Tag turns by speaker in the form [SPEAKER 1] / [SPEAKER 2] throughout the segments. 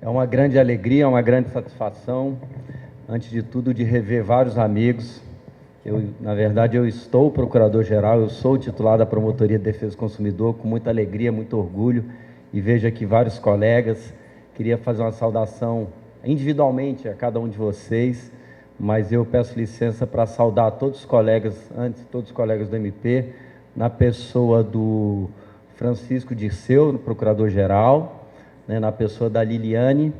[SPEAKER 1] É uma grande alegria, uma grande satisfação, antes de tudo, de rever vários amigos. Na verdade, eu estou procurador-geral, eu sou titular da Promotoria de Defesa do Consumidor, com muita alegria, muito orgulho, e vejo aqui vários colegas. Queria fazer uma saudação individualmente a cada um de vocês, mas eu peço licença para saudar todos os colegas, antes todos os colegas do MP, na pessoa do Francisco Dirceu, procurador-geral, na pessoa da Liliane,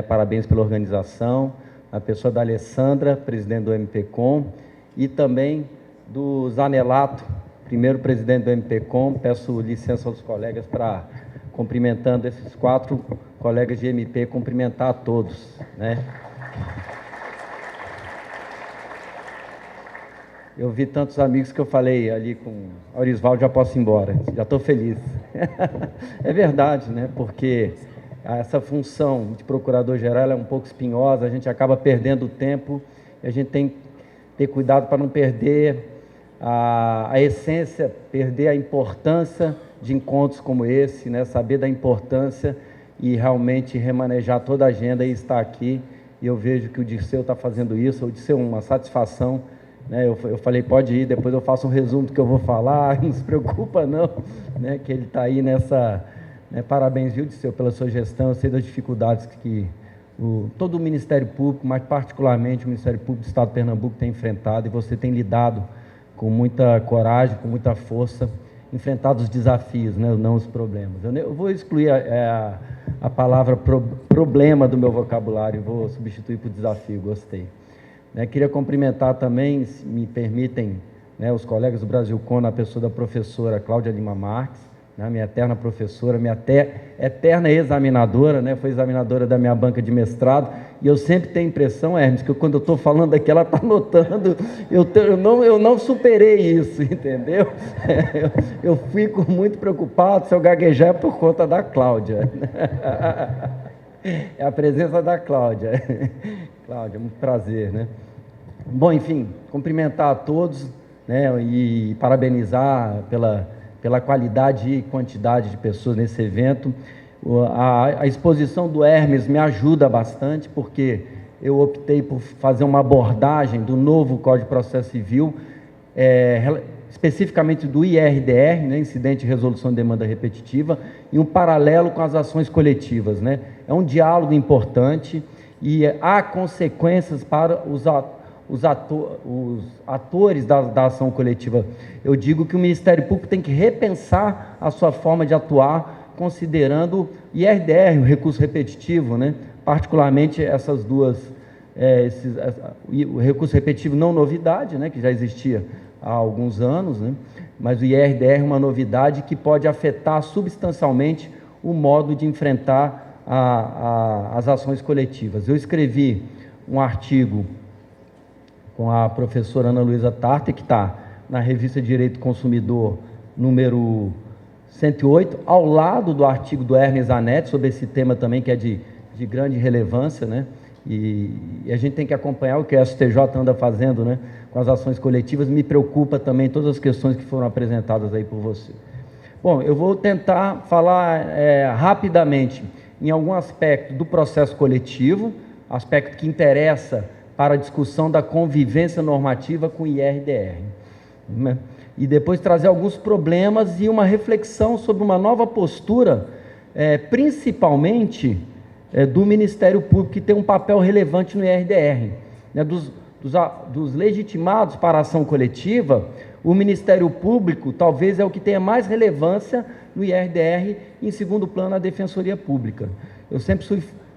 [SPEAKER 1] parabéns pela organização, na pessoa da Alessandra, presidente do MPCom, e também do Zanelato, primeiro presidente do MPCom. Peço licença aos colegas para, cumprimentando esses 4 colegas de MP, cumprimentar a todos, Eu vi tantos amigos que eu falei ali com o Aurisvaldo, já posso ir embora, já estou feliz. É verdade, porque essa função de procurador-geral é um pouco espinhosa, a gente acaba perdendo tempo, e a gente tem que ter cuidado para não perder a essência, perder a importância de encontros como esse, saber da importância e realmente remanejar toda a agenda e estar aqui. E eu vejo que o Dirceu está fazendo isso. O Dirceu, uma satisfação. Eu falei, pode ir, depois eu faço um resumo do que eu vou falar, não se preocupa não, que ele está aí nessa... Parabéns, viu, Dirceu, pela sua gestão. Eu sei das dificuldades que todo o Ministério Público, mas particularmente o Ministério Público do Estado de Pernambuco tem enfrentado, e você tem lidado com muita coragem, com muita força, enfrentado os desafios, não os problemas. Eu vou excluir a palavra problema do meu vocabulário, vou substituir por desafio, gostei. Queria cumprimentar também, se me permitem, os colegas do Brasilcom, na pessoa da professora Cláudia Lima Marques, minha eterna professora, minha eterna examinadora, foi examinadora da minha banca de mestrado, e eu sempre tenho a impressão, Hermes, que quando eu estou falando aqui, ela está anotando, eu não superei isso, entendeu? Eu fico muito preocupado se eu gaguejar é por conta da Cláudia. É a presença da Cláudia. Cláudia, muito prazer, Bom, enfim, cumprimentar a todos, e parabenizar pela qualidade e quantidade de pessoas nesse evento. A exposição do Hermes me ajuda bastante, porque eu optei por fazer uma abordagem do novo Código de Processo Civil, especificamente do IRDR, Incidente de Resolução de Demanda Repetitiva, e um paralelo com as ações coletivas. É um diálogo importante e há consequências para os atores da ação coletiva. Eu digo que o Ministério Público tem que repensar a sua forma de atuar, considerando IRDR, o recurso repetitivo, particularmente essas duas, o recurso repetitivo não novidade, que já existia há alguns anos, mas o IRDR é uma novidade que pode afetar substancialmente o modo de enfrentar as ações coletivas. Eu escrevi um artigo com a professora Ana Luísa Tarta, que está na revista Direito do Consumidor, número 108, ao lado do artigo do Hermes Zanetti, sobre esse tema também, que é de grande relevância, e a gente tem que acompanhar o que a STJ anda fazendo, com as ações coletivas. Me preocupa também todas as questões que foram apresentadas aí por você. Bom, eu vou tentar falar rapidamente em algum aspecto do processo coletivo, aspecto que interessa para a discussão da convivência normativa com o IRDR, e depois trazer alguns problemas e uma reflexão sobre uma nova postura, principalmente do Ministério Público, que tem um papel relevante no IRDR. Dos legitimados para a ação coletiva, o Ministério Público talvez é o que tenha mais relevância no IRDR, em segundo plano a Defensoria Pública. Eu sempre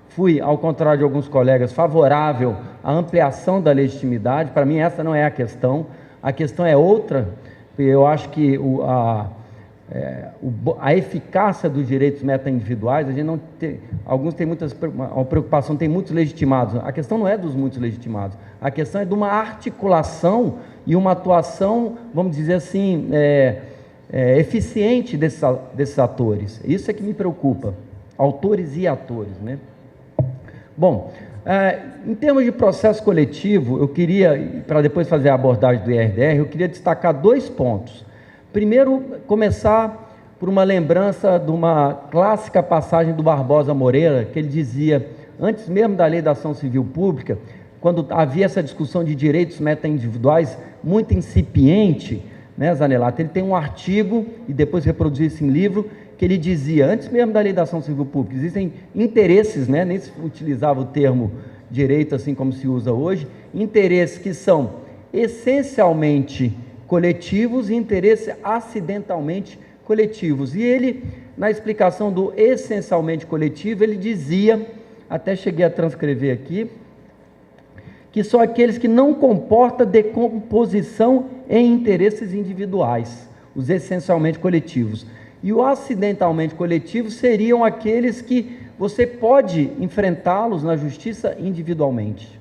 [SPEAKER 1] fui, ao contrário de alguns colegas, favorável à ampliação da legitimidade. Para mim essa não é a questão é outra. Eu acho que a eficácia dos direitos meta-individuais, a gente não tem, alguns têm uma preocupação, tem muitos legitimados. A questão não é dos muitos legitimados, a questão é de uma articulação e uma atuação, vamos dizer assim, eficiente desses atores. Isso é que me preocupa, autores e atores, Bom, em termos de processo coletivo, eu queria, para depois fazer a abordagem do IRDR, eu queria destacar 2 pontos. Primeiro, começar por uma lembrança de uma clássica passagem do Barbosa Moreira, que ele dizia, antes mesmo da lei da ação civil pública, quando havia essa discussão de direitos meta-individuais muito incipiente, né, Zanelato, ele tem um artigo, e depois reproduziu isso em livro, que ele dizia, antes mesmo da lei da ação civil pública, existem interesses, né, nem se utilizava o termo direito assim como se usa hoje, interesses que são essencialmente coletivos e interesses acidentalmente coletivos. E ele, na explicação do essencialmente coletivo, ele dizia, até cheguei a transcrever aqui, que são aqueles que não comportam decomposição em interesses individuais, os essencialmente coletivos. E o acidentalmente coletivo seriam aqueles que você pode enfrentá-los na justiça individualmente.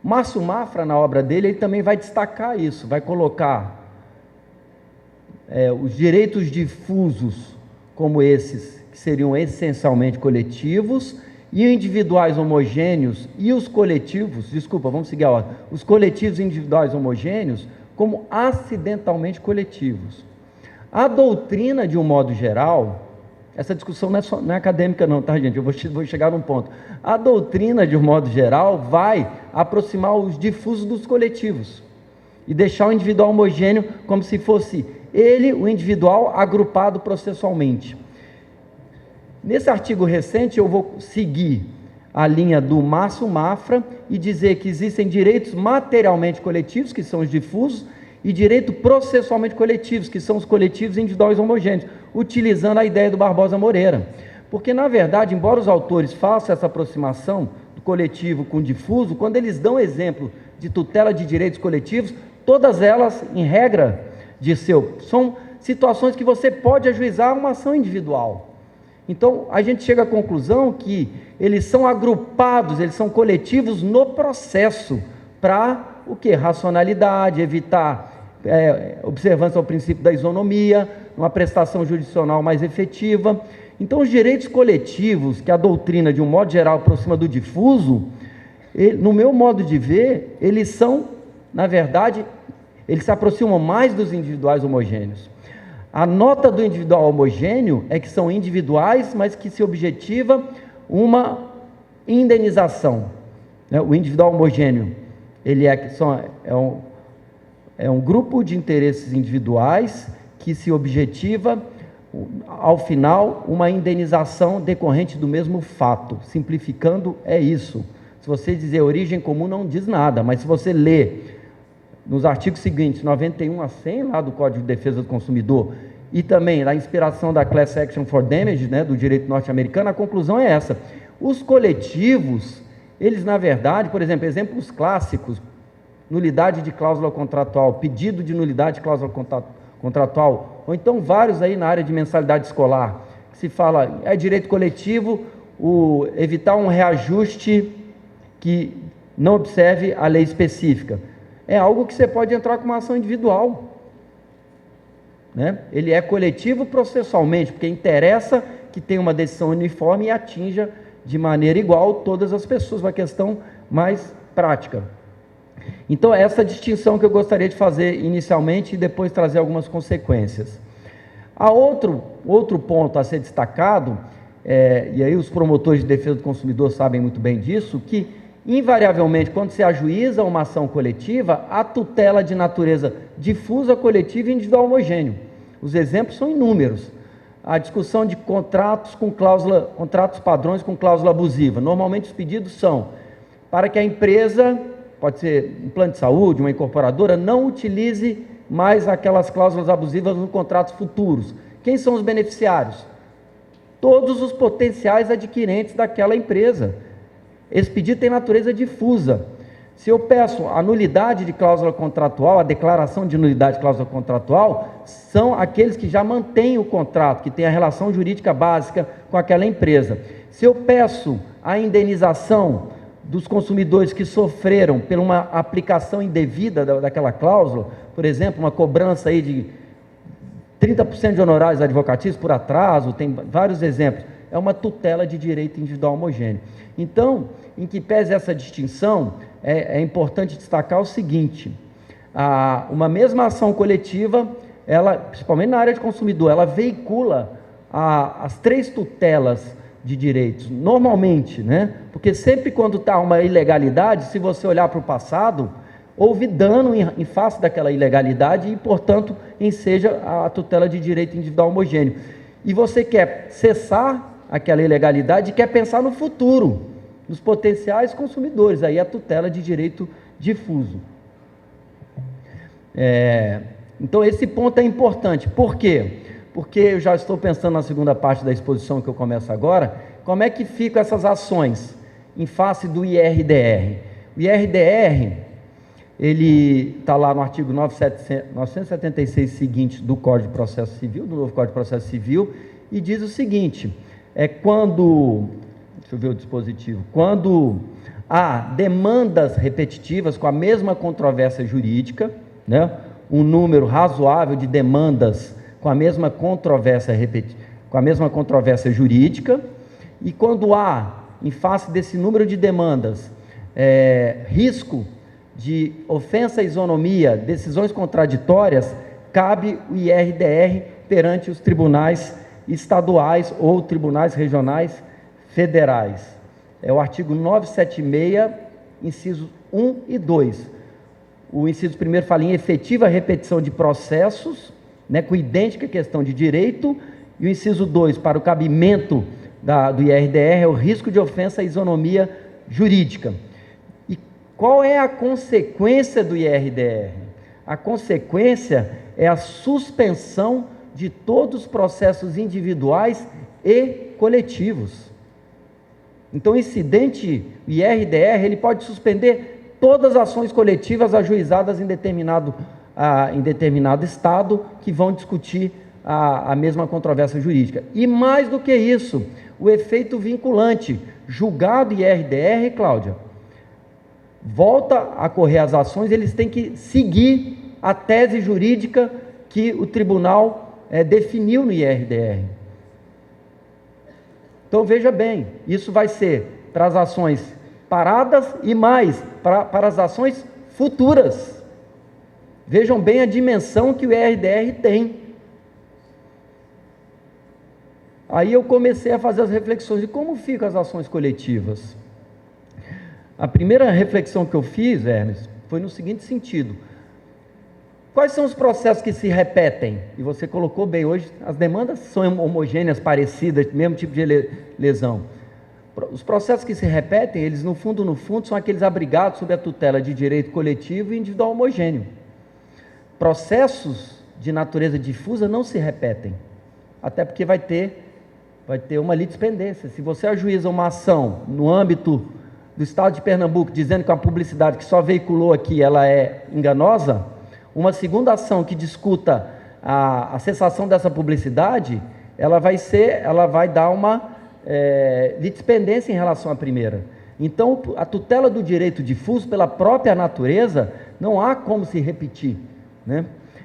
[SPEAKER 1] Márcio Mafra, na obra dele, ele também vai destacar isso, vai colocar os direitos difusos como esses, que seriam essencialmente coletivos, e individuais homogêneos e os coletivos, desculpa, vamos seguir a ordem, os coletivos individuais homogêneos como acidentalmente coletivos. A doutrina, de um modo geral, essa discussão não é acadêmica não, tá, gente? Eu vou chegar num ponto. A doutrina, de um modo geral, vai aproximar os difusos dos coletivos e deixar o individual homogêneo como se fosse ele, o individual, agrupado processualmente. Nesse artigo recente, eu vou seguir a linha do Márcio Mafra e dizer que existem direitos materialmente coletivos, que são os difusos, e direito processualmente coletivos, que são os coletivos individuais homogêneos, utilizando a ideia do Barbosa Moreira. Porque, na verdade, embora os autores façam essa aproximação do coletivo com o difuso, quando eles dão exemplo de tutela de direitos coletivos, todas elas, em regra, são situações que você pode ajuizar uma ação individual. Então, a gente chega à conclusão que eles são agrupados, eles são coletivos no processo, para o quê? Racionalidade, evitar observância ao princípio da isonomia, uma prestação jurisdicional mais efetiva. Então, os direitos coletivos, que a doutrina, de um modo geral, aproxima do difuso, no meu modo de ver, eles são, na verdade, eles se aproximam mais dos individuais homogêneos. A nota do individual homogêneo é que são individuais, mas que se objetiva uma indenização. O individual homogêneo, ele é um grupo de interesses individuais que se objetiva, ao final, uma indenização decorrente do mesmo fato. Simplificando, é isso. Se você dizer origem comum, não diz nada, mas se você ler nos artigos seguintes, 91 a 100, lá do Código de Defesa do Consumidor, e também a inspiração da Class Action for Damage, né, do direito norte-americano, a conclusão é essa. Os coletivos, eles, na verdade, por exemplo, exemplos clássicos, nulidade de cláusula contratual, pedido de nulidade de cláusula contratual, ou então vários aí na área de mensalidade escolar, que se fala, direito coletivo, evitar um reajuste que não observe a lei específica. É algo que você pode entrar com uma ação individual, né? Ele é coletivo processualmente, porque interessa que tenha uma decisão uniforme e atinja de maneira igual todas as pessoas, uma questão mais prática. Então, essa distinção que eu gostaria de fazer inicialmente e depois trazer algumas consequências. Há outro ponto a ser destacado, e aí os promotores de defesa do consumidor sabem muito bem disso, que invariavelmente, quando se ajuiza uma ação coletiva, há tutela de natureza difusa, coletiva e individual homogêneo. Os exemplos são inúmeros. A discussão de contratos padrões com cláusula abusiva. Normalmente os pedidos são para que a empresa, pode ser um plano de saúde, uma incorporadora, não utilize mais aquelas cláusulas abusivas nos contratos futuros. Quem são os beneficiários? Todos os potenciais adquirentes daquela empresa. Esse pedido tem natureza difusa. Se eu peço a nulidade de cláusula contratual, a declaração de nulidade de cláusula contratual, são aqueles que já mantêm o contrato, que tem a relação jurídica básica com aquela empresa. Se eu peço a indenização dos consumidores que sofreram por uma aplicação indevida daquela cláusula, por exemplo, uma cobrança aí de 30% de honorários advocatícios por atraso, tem vários exemplos, é uma tutela de direito individual homogêneo. Então, em que pese essa distinção, é importante destacar o seguinte: uma mesma ação coletiva ela, principalmente na área de consumidor, ela veicula as 3 tutelas de direitos, normalmente, né? Porque sempre quando está uma ilegalidade, se você olhar para o passado, houve dano em face daquela ilegalidade e, portanto, enseja a tutela de direito individual homogêneo. E você quer cessar aquela ilegalidade e quer pensar no futuro, nos potenciais consumidores, aí a tutela de direito difuso. Então, esse ponto é importante. Por quê? Porque eu já estou pensando na segunda parte da exposição que eu começo agora, como é que ficam essas ações em face do IRDR. O IRDR, ele está lá no artigo 976 seguinte do Código de Processo Civil, do novo Código de Processo Civil, e diz o seguinte, quando, deixa eu ver o dispositivo, quando há demandas repetitivas com a mesma controvérsia jurídica, né, um número razoável de demandas com a mesma controvérsia jurídica, e quando há, em face desse número de demandas, risco de ofensa à isonomia, decisões contraditórias, cabe o IRDR perante os tribunais estaduais ou tribunais regionais federais. É o artigo 976, incisos 1 e 2. O inciso 1º fala em efetiva repetição de processos, né, com idêntica questão de direito, e o inciso 2, para o cabimento do IRDR, é o risco de ofensa à isonomia jurídica. E qual é a consequência do IRDR? A consequência é a suspensão de todos os processos individuais e coletivos. Então, o incidente IRDR, ele pode suspender todas as ações coletivas ajuizadas em determinado estado, que vão discutir a mesma controvérsia jurídica. E mais do que isso, o efeito vinculante, julgado IRDR, Cláudia, volta a correr as ações, eles têm que seguir a tese jurídica que o tribunal definiu no IRDR. Então, veja bem, isso vai ser para as ações paradas e mais para as ações futuras. Vejam bem a dimensão que o IRDR tem. Aí eu comecei a fazer as reflexões de como ficam as ações coletivas. A primeira reflexão que eu fiz, Hermes, foi no seguinte sentido: quais são os processos que se repetem? E você colocou bem, hoje as demandas são homogêneas, parecidas, mesmo tipo de lesão. Os processos que se repetem, eles no fundo, são aqueles abrigados sob a tutela de direito coletivo e individual homogêneo. Processos de natureza difusa não se repetem, até porque vai ter uma litispendência. Se você ajuiza uma ação no âmbito do estado de Pernambuco, dizendo que a publicidade que só veiculou aqui, ela é enganosa, uma segunda ação que discuta a cessação dessa publicidade, ela vai dar uma litispendência em relação à primeira. Então, a tutela do direito difuso, pela própria natureza, não há como se repetir, né?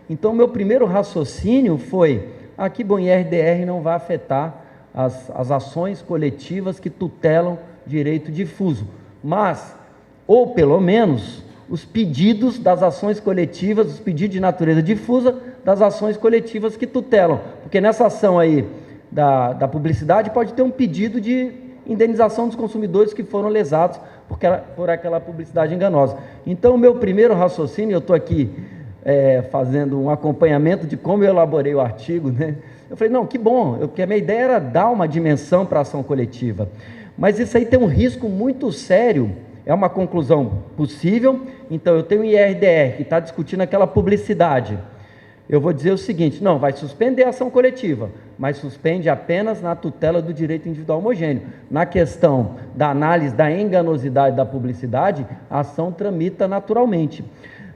[SPEAKER 1] Então, meu primeiro raciocínio foi: aqui, bom, IRDR não vai afetar as ações coletivas que tutelam direito difuso, mas, ou pelo menos, os pedidos das ações coletivas, os pedidos de natureza difusa das ações coletivas que tutelam, porque nessa ação aí da publicidade pode ter um pedido de indenização dos consumidores que foram lesados por aquela publicidade enganosa. Então, o meu primeiro raciocínio, eu estou aqui fazendo um acompanhamento de como eu elaborei o artigo, né? Eu falei, não, que bom, porque a minha ideia era dar uma dimensão para a ação coletiva, mas isso aí tem um risco muito sério. É uma conclusão possível. Então, eu tenho um IRDR que está discutindo aquela publicidade. Eu vou dizer o seguinte: não, vai suspender a ação coletiva, mas suspende apenas na tutela do direito individual homogêneo. Na questão da análise da enganosidade da publicidade, a ação tramita naturalmente.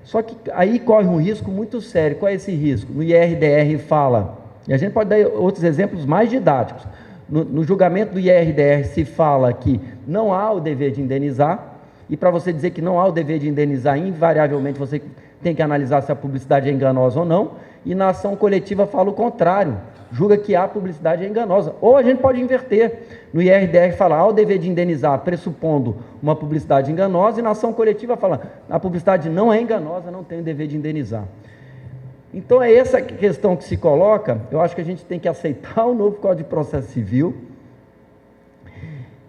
[SPEAKER 1] Só que aí corre um risco muito sério. Qual é esse risco? No IRDR fala, e a gente pode dar outros exemplos mais didáticos. No julgamento do IRDR se fala que não há o dever de indenizar, e para você dizer que não há o dever de indenizar, invariavelmente você tem que analisar se a publicidade é enganosa ou não, e na ação coletiva fala o contrário, julga que a publicidade é enganosa. Ou a gente pode inverter, no IRDR fala, há o dever de indenizar, pressupondo uma publicidade enganosa, e na ação coletiva fala, a publicidade não é enganosa, não tem o dever de indenizar. Então é essa questão que se coloca. Eu acho que a gente tem que aceitar o novo Código de Processo Civil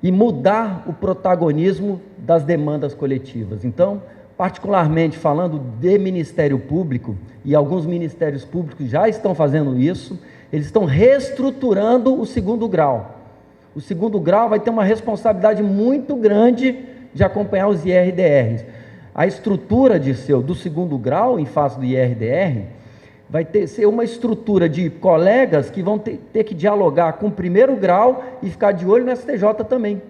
[SPEAKER 1] e mudar o protagonismo das demandas coletivas. Então, particularmente falando de Ministério Público, e alguns ministérios públicos já estão fazendo isso, eles estão reestruturando o segundo grau. O segundo grau vai ter uma responsabilidade muito grande de acompanhar os IRDRs. A estrutura do segundo grau, em face do IRDR, vai ser uma estrutura de colegas que vão ter que dialogar com o primeiro grau e ficar de olho no STJ também.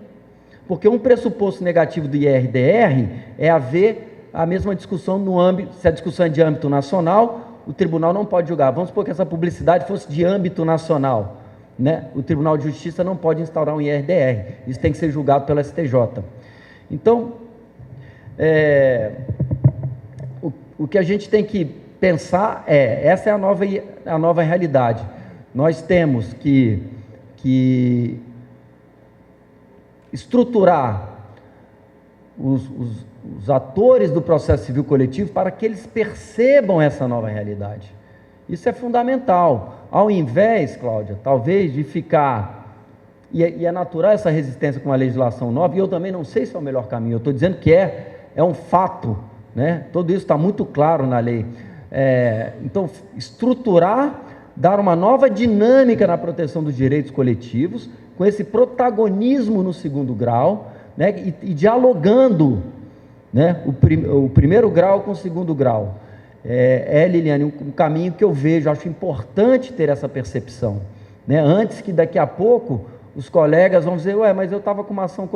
[SPEAKER 1] Porque um pressuposto negativo do IRDR é haver a mesma discussão no âmbito, se a discussão é de âmbito nacional, o tribunal não pode julgar. Vamos supor que essa publicidade fosse de âmbito nacional, né? O Tribunal de Justiça não pode instaurar um IRDR, isso tem que ser julgado pelo STJ. Então, o que a gente tem que pensar essa é a nova realidade. Nós temos que estruturar os atores do processo civil coletivo para que eles percebam essa nova realidade. Isso é fundamental. Ao invés, Cláudia, talvez de ficar, e é natural essa resistência com a legislação nova, e eu também não sei se é o melhor caminho, eu estou dizendo que é um fato, né? Tudo isso está muito claro na lei. Então, estruturar, dar uma nova dinâmica na proteção dos direitos coletivos, com esse protagonismo no segundo grau, né? E dialogando, né? O primeiro grau com o segundo grau. Liliane, um caminho que eu vejo, acho importante ter essa percepção, né? Antes que daqui a pouco os colegas vão dizer, mas eu estava com uma ação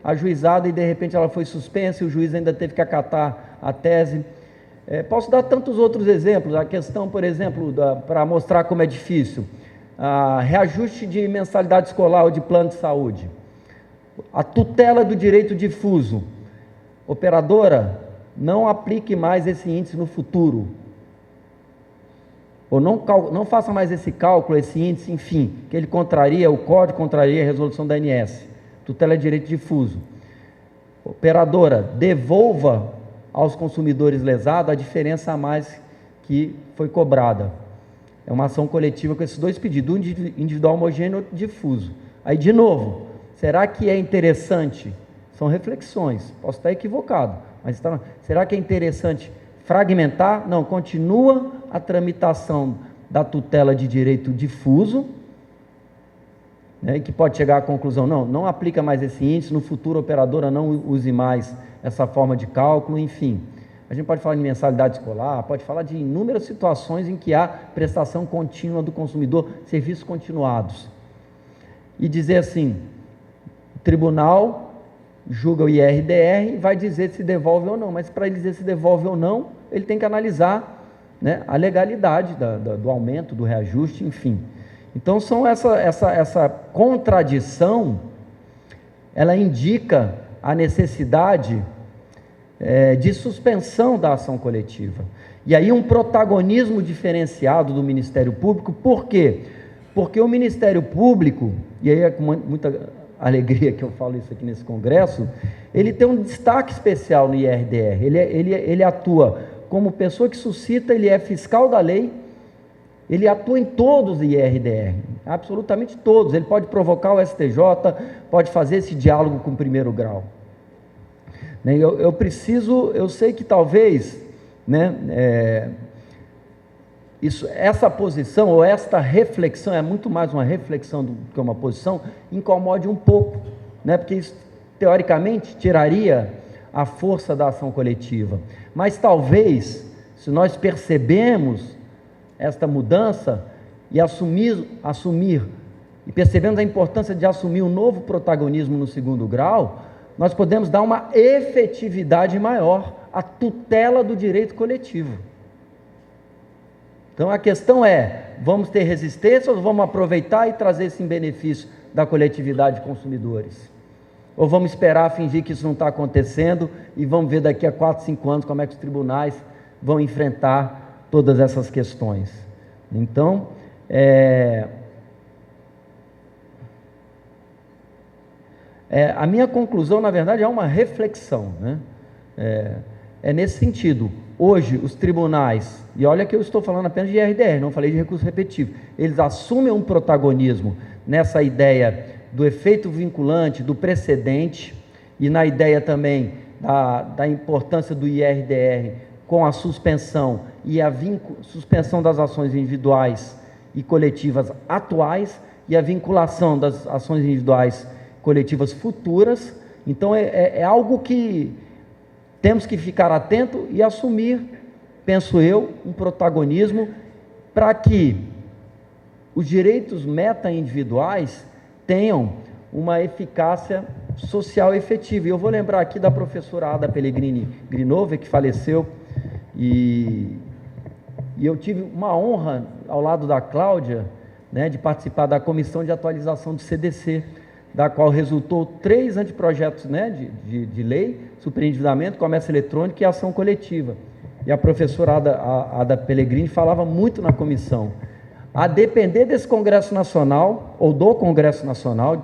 [SPEAKER 1] ajuizada e de repente ela foi suspensa e o juiz ainda teve que acatar a tese. Posso dar tantos outros exemplos, a questão, por exemplo, para mostrar como é difícil, reajuste de mensalidade escolar ou de plano de saúde, a tutela do direito difuso, operadora, não aplique mais esse índice no futuro, ou não faça mais esse cálculo, esse índice, enfim, que ele contraria, o código contraria a resolução da ANS, tutela de direito difuso. Operadora, devolva aos consumidores lesados a diferença a mais que foi cobrada. É uma ação coletiva com esses dois pedidos, um individual homogêneo e outro difuso. Aí, de novo, será que é interessante? São reflexões, posso estar equivocado, mas será que é interessante fragmentar? Não, continua a tramitação da tutela de direito difuso, né, que pode chegar à conclusão, não aplica mais esse índice, no futuro a operadora não use mais essa forma de cálculo, enfim. A gente pode falar de mensalidade escolar, pode falar de inúmeras situações em que há prestação contínua do consumidor, serviços continuados. E dizer assim, o tribunal julga o IRDR e vai dizer se devolve ou não, mas para ele dizer se devolve ou não, ele tem que analisar, né, a legalidade do aumento, do reajuste, enfim. Então, essa contradição, ela indica a necessidade de suspensão da ação coletiva. E aí um protagonismo diferenciado do Ministério Público, por quê? Porque o Ministério Público, e aí é com muita alegria que eu falo isso aqui nesse congresso, ele tem um destaque especial no IRDR, ele atua como pessoa que suscita, ele é fiscal da lei, ele atua em todos os IRDR, absolutamente todos, ele pode provocar o STJ, pode fazer esse diálogo com o primeiro grau. Eu sei que talvez, né, essa posição ou esta reflexão, é muito mais uma reflexão do que uma posição, incomode um pouco, né, porque isso teoricamente tiraria a força da ação coletiva, mas talvez, se nós percebemos esta mudança e assumir e percebemos a importância de assumir um novo protagonismo no segundo grau, nós podemos dar uma efetividade maior à tutela do direito coletivo. Então a questão vamos ter resistência ou vamos aproveitar e trazer esse benefício da coletividade de consumidores? Ou vamos esperar, fingir que isso não está acontecendo e vamos ver daqui a 4, 5 anos como é que os tribunais vão enfrentar todas essas questões? Então, a minha conclusão, na verdade, é uma reflexão, né? É nesse sentido. Hoje, os tribunais, e olha que eu estou falando apenas de IRDR, não falei de recurso repetitivo, eles assumem um protagonismo nessa ideia do efeito vinculante, do precedente, e na ideia também da importância do IRDR com a suspensão e a suspensão das ações individuais e coletivas atuais e a vinculação das ações individuais coletivas futuras. Então, é algo que temos que ficar atento e assumir, penso eu, um protagonismo para que os direitos meta-individuais tenham uma eficácia social efetiva. E eu vou lembrar aqui da professora Ada Pellegrini Grinove, que faleceu, e eu tive uma honra, ao lado da Cláudia, né, de participar da comissão de atualização do CDC, da qual resultou 3 anteprojetos, né, de lei: superendividamento, comércio eletrônico e ação coletiva. E a professora Ada Pellegrini falava muito na comissão, a depender desse Congresso Nacional, ou do Congresso Nacional,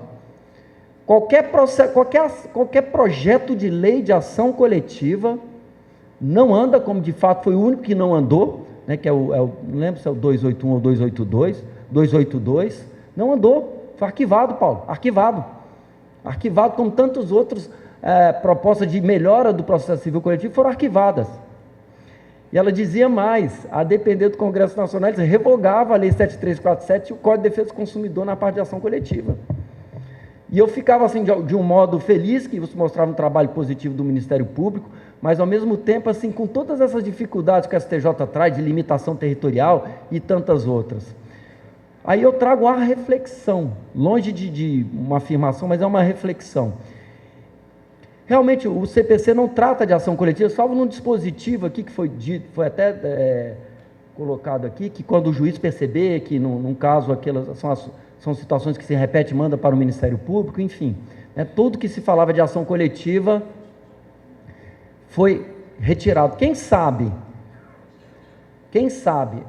[SPEAKER 1] qualquer projeto de lei de ação coletiva não anda, como de fato foi o único que não andou, né, que não lembro se é o 281 ou 282, não andou, foi arquivado, Paulo, arquivado como tantos outros propostas de melhora do processo civil coletivo foram arquivadas. E ela dizia mais, a depender do Congresso Nacional, eles revogavam a Lei 7347 e o Código de Defesa do Consumidor na parte de ação coletiva. E eu ficava assim, de um modo feliz, que isso mostrava um trabalho positivo do Ministério Público, mas ao mesmo tempo, assim, com todas essas dificuldades que a STJ traz, de limitação territorial e tantas outras. Aí eu trago uma reflexão, longe de uma afirmação, mas é uma reflexão. Realmente, o CPC não trata de ação coletiva, salvo num dispositivo aqui que foi dito, foi até colocado aqui, que quando o juiz perceber que, num caso, aquelas são situações que se repetem, manda para o Ministério Público, enfim. Tudo que se falava de ação coletiva foi retirado. Quem sabe,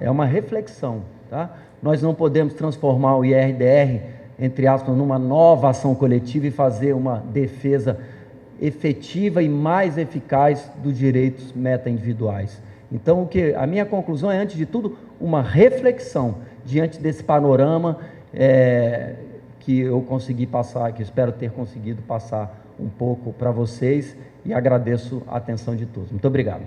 [SPEAKER 1] é uma reflexão, tá? Nós não podemos transformar o IRDR, entre aspas, numa nova ação coletiva e fazer uma defesa efetiva e mais eficaz dos direitos meta-individuais. Então, a minha conclusão é, antes de tudo, uma reflexão diante desse panorama que eu consegui passar, que eu espero ter conseguido passar um pouco para vocês, e agradeço a atenção de todos. Muito obrigado.